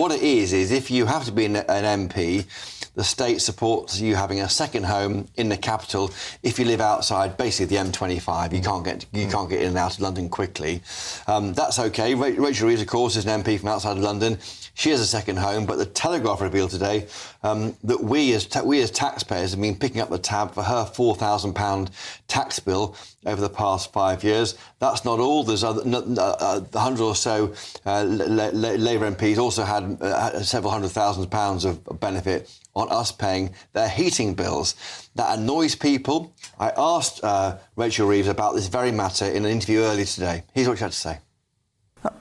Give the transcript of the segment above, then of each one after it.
What it is if you have to be an MP, the state supports you having a second home in the capital if you live outside basically the M25. You can't get in and out of London quickly. That's okay. Rachel Reeves, of course, is an MP from outside of London. She has a second home, but the Telegraph revealed today that we as taxpayers have been picking up the tab for her £4,000 tax bill over the past 5 years. That's not all. There's 100 or so Labour MPs also had several £100,000s of benefit on us paying their heating bills. That annoys people. I asked Rachel Reeves about this very matter in an interview earlier today. Here's what she had to say.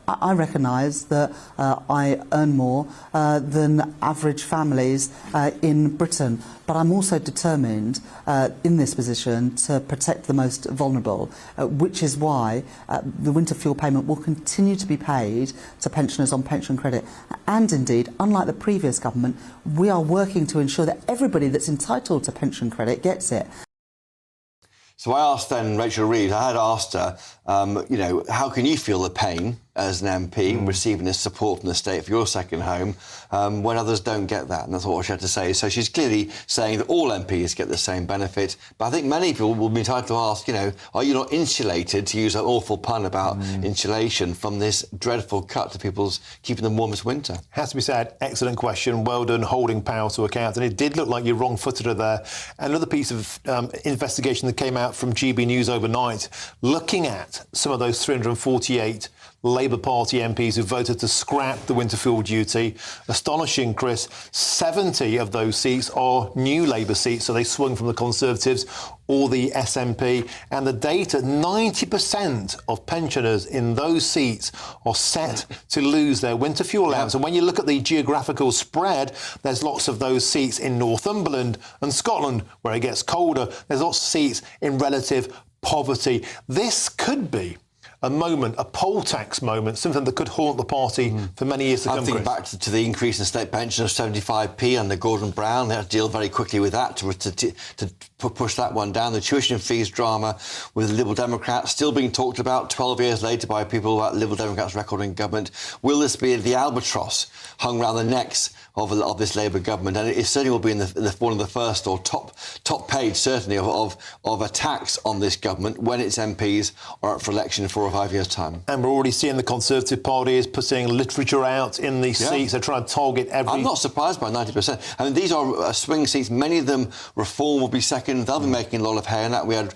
I recognise that I earn more than average families in Britain, but I'm also determined in this position to protect the most vulnerable, which is why the winter fuel payment will continue to be paid to pensioners on pension credit. And indeed, unlike the previous government, we are working to ensure that everybody that's entitled to pension credit gets it. So I asked then Rachel Reeves, I had asked her, how can you feel the pain as an MP receiving this support from the state for your second home when others don't get that? And that's what she had to say. So she's clearly saying that all MPs get the same benefit. But I think many people will be entitled to ask, are you not insulated, to use an awful pun about insulation, from this dreadful cut to people's keeping them warm this winter? Has to be said, excellent question. Well done holding power to account. And it did look like you wrong-footed her there. Another piece of investigation that came out from GB News overnight, looking at some of those 348 Labour Party MPs who voted to scrap the winter fuel duty. Astonishing, Chris, 70 of those seats are new Labour seats, so they swung from the Conservatives or the SNP. And the data, 90% of pensioners in those seats are set to lose their winter fuel allowance. And when you look at the geographical spread, there's lots of those seats in Northumberland and Scotland, where it gets colder. There's lots of seats in relative poverty. This could be a moment, a poll tax moment, something that could haunt the party for many years to come. I think back to the increase in state pension of 75p under Gordon Brown. They had to deal very quickly with that to push that one down. The tuition fees drama with the Liberal Democrats still being talked about 12 years later by people about Liberal Democrats' record in government. Will this be the albatross hung around the necks of this Labour government? And it certainly will be in one of the first or top page, certainly, of attacks on this government when its MPs are up for election in 4 or 5 years' time. And we're already seeing the Conservative Party is putting literature out in these seats. They're trying to target every... I'm not surprised by 90%. I mean, these are swing seats. Many of them, Reform will be second. They'll be making a lot of hay in that. We had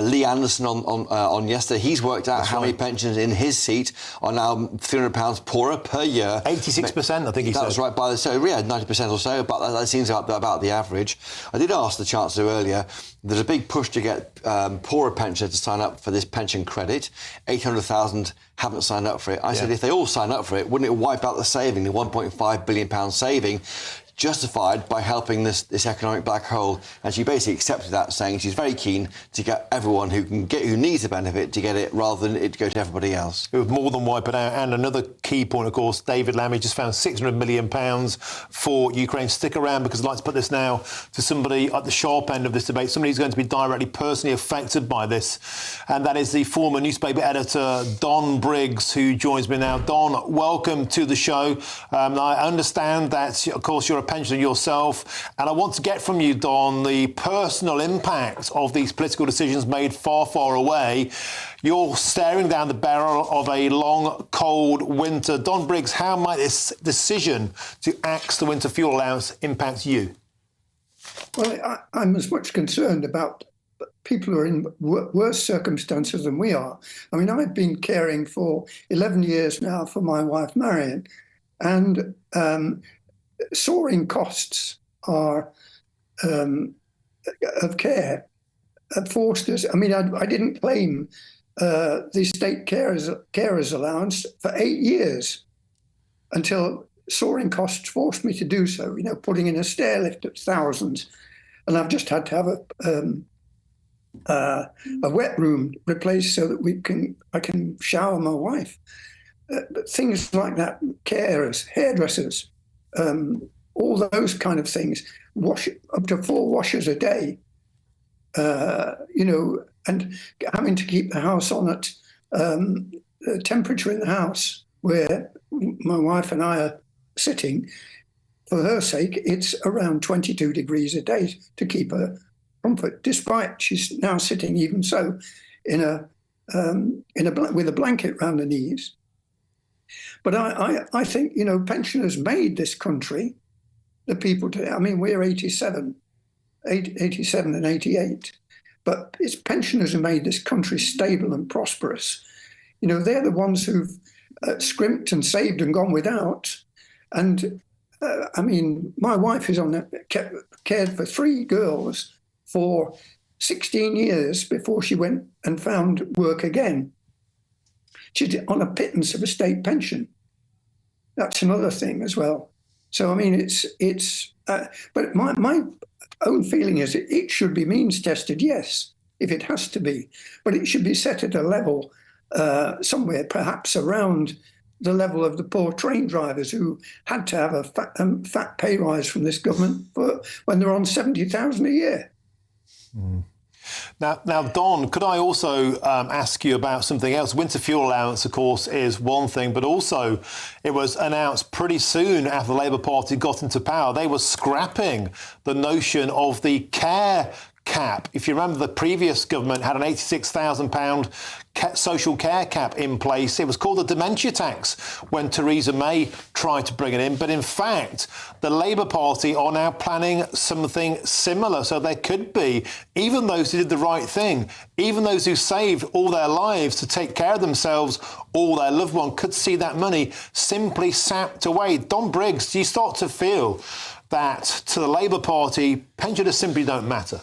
Lee Anderson on yesterday. He's worked out how many pensions in his seat are now £300 poorer per year. 86%, I think he said. That's right. So, yeah, 90% or so, but that seems about the average. I did ask the Chancellor earlier, there's a big push to get poorer pensioners to sign up for this pension credit. 800,000 haven't signed up for it. I said, if they all sign up for it, wouldn't it wipe out the saving, the £1.5 billion saving, justified by helping this economic black hole? And she basically accepted that, saying she's very keen to get everyone who needs the benefit to get it, rather than it go to everybody else. It would more than wipe it out. And another key point, of course, David Lammy just found £600 million for Ukraine. Stick around, because I'd like to put this now to somebody at the sharp end of this debate, somebody who's going to be directly, personally affected by this, and that is the former newspaper editor Don Briggs, who joins me now. Don, welcome to the show. I understand that, of course, you're a pensioner yourself, and I want to get from you, Don, the personal impact of these political decisions made far, far away. You're staring down the barrel of a long, cold winter. Don Briggs, how might this decision to axe the winter fuel allowance impact you? Well, I'm as much concerned about people who are in worse circumstances than we are. I mean, I've been caring for 11 years now for my wife, Marion, and soaring costs of care have forced us. I mean, I didn't claim the state carers allowance for 8 years until soaring costs forced me to do so. Putting in a stair lift at thousands, and I've just had to have a wet room replaced so that I can shower my wife. But things like that, carers, hairdressers, all those kind of things, up to 4 washers a day, and having to keep the house on at the temperature in the house where my wife and I are sitting, for her sake, it's around 22 degrees a day to keep her comfort, despite she's now sitting even so in with a blanket round her knees. But I think, pensioners made this country, the people today. I mean, we're 87 and 88, but it's pensioners who made this country stable and prosperous. They're the ones who've scrimped and saved and gone without. And I mean, my wife is cared for 3 girls for 16 years before she went and found work again. She's on a pittance of a state pension. That's another thing as well. So I mean, but my own feeling is it should be means tested, yes, if it has to be, but it should be set at a level somewhere perhaps around the level of the poor train drivers who had to have a fat pay rise from this government when they're on 70,000 a year. Mm. Now, Don, could I also ask you about something else? Winter fuel allowance, of course, is one thing, but also it was announced pretty soon after the Labour Party got into power, they were scrapping the notion of the care cap. If you remember, the previous government had an £86,000 social care cap in place. It was called the dementia tax when Theresa May tried to bring it in. But in fact, the Labour Party are now planning something similar. So there could be, even those who did the right thing, even those who saved all their lives to take care of themselves or their loved one, could see that money simply sapped away. Don Briggs, do you start to feel that to the Labour Party, pensioners simply don't matter?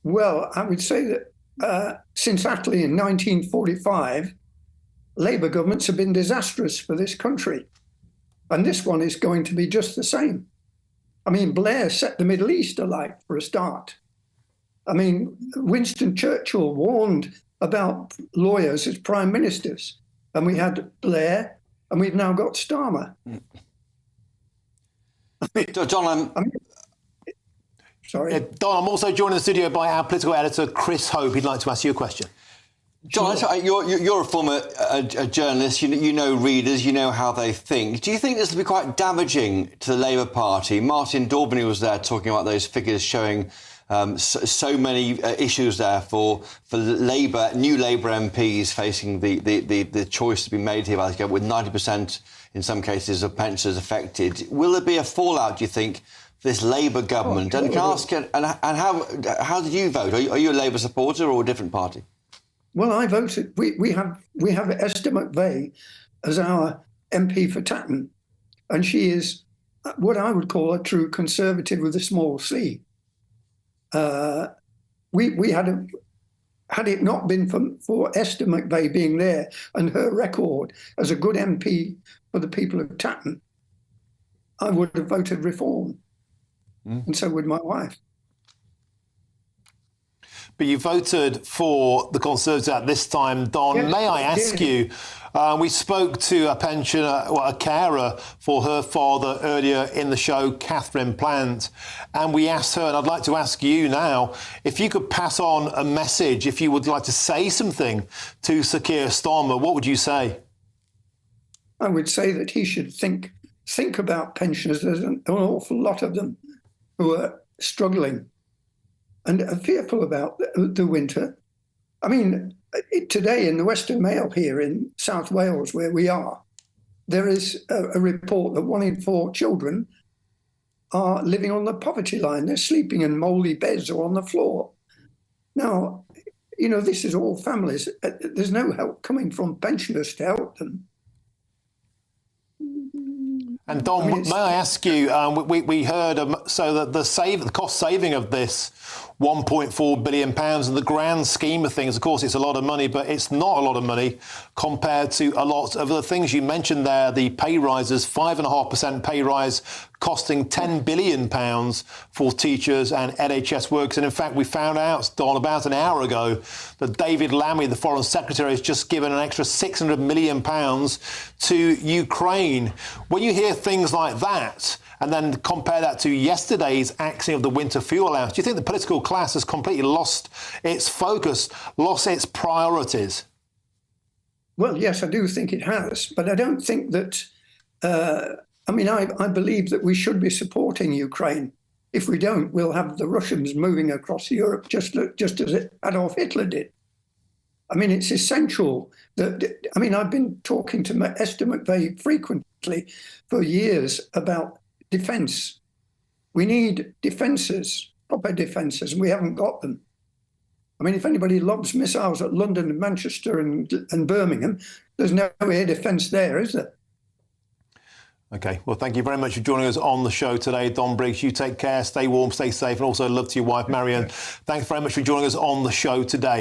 Well, I would say that since Attlee in 1945, Labour governments have been disastrous for this country. And this one is going to be just the same. I mean, Blair set the Middle East alight for a start. I mean, Winston Churchill warned about lawyers as prime ministers. And we had Blair, and we've now got Starmer. John, Sorry. Don, I'm also joined in the studio by our political editor, Chris Hope. He'd like to ask you a question. John, you're a former journalist. You know readers. You know how they think. Do you think this will be quite damaging to the Labour Party? Martin Daubeny was there talking about those figures showing so many issues there for Labour, new Labour MPs facing the choice to be made here, with 90% in some cases of pensioners affected. Will there be a fallout, do you think, for this Labour government? And can I ask, and how did you vote? Are you a Labour supporter or a different party? Well, I voted. We have Esther McVeigh as our MP for Tatton, and she is what I would call a true Conservative with a small c. We had it not been for Esther McVeigh being there and her record as a good MP for the people of Tatton, I would have voted Reform, and so would my wife. But you voted for the Conservatives at this time, Don. Yes, may I ask you, we spoke to a pensioner, a carer for her father earlier in the show, Catherine Plant, and we asked her, and I'd like to ask you now, if you could pass on a message, if you would like to say something to Sir Keir Starmer, what would you say? I would say that he should think about pensioners. There's an awful lot of them who are struggling and are fearful about the winter. I mean, today in the Western Mail here in South Wales, where we are, there is a report that 1 in 4 children are living on the poverty line. They're sleeping in mouldy beds or on the floor. Now, this is all families. There's no help coming from pensioners to help them. And Don, may I ask you, we heard so that the cost saving of this £1.4 billion in the grand scheme of things, of course, it's a lot of money, but it's not a lot of money compared to a lot of the things you mentioned there, the pay rises, 5.5% pay rise costing £10 billion for teachers and NHS workers. And in fact, we found out, Don, about an hour ago that David Lammy, the Foreign Secretary, has just given an extra £600 million to Ukraine. When you hear things like that, and then compare that to yesterday's axing of the winter fuel allowance, do you think the political class has completely lost its focus, lost its priorities? Well, yes, I do think it has, but I don't think that I mean, I believe that we should be supporting Ukraine. If we don't, we'll have the Russians moving across Europe just as Adolf Hitler did. I mean, it's essential that, I mean, I've been talking to Esther McVeigh frequently for years about defence. We need defences, proper defences, and we haven't got them. I mean, if anybody lobs missiles at London and Manchester and Birmingham, there's no air defence there, is there? OK, well, thank you very much for joining us on the show today. Don Briggs, you take care, stay warm, stay safe, and also love to your wife, Marion. Thanks very much for joining us on the show today.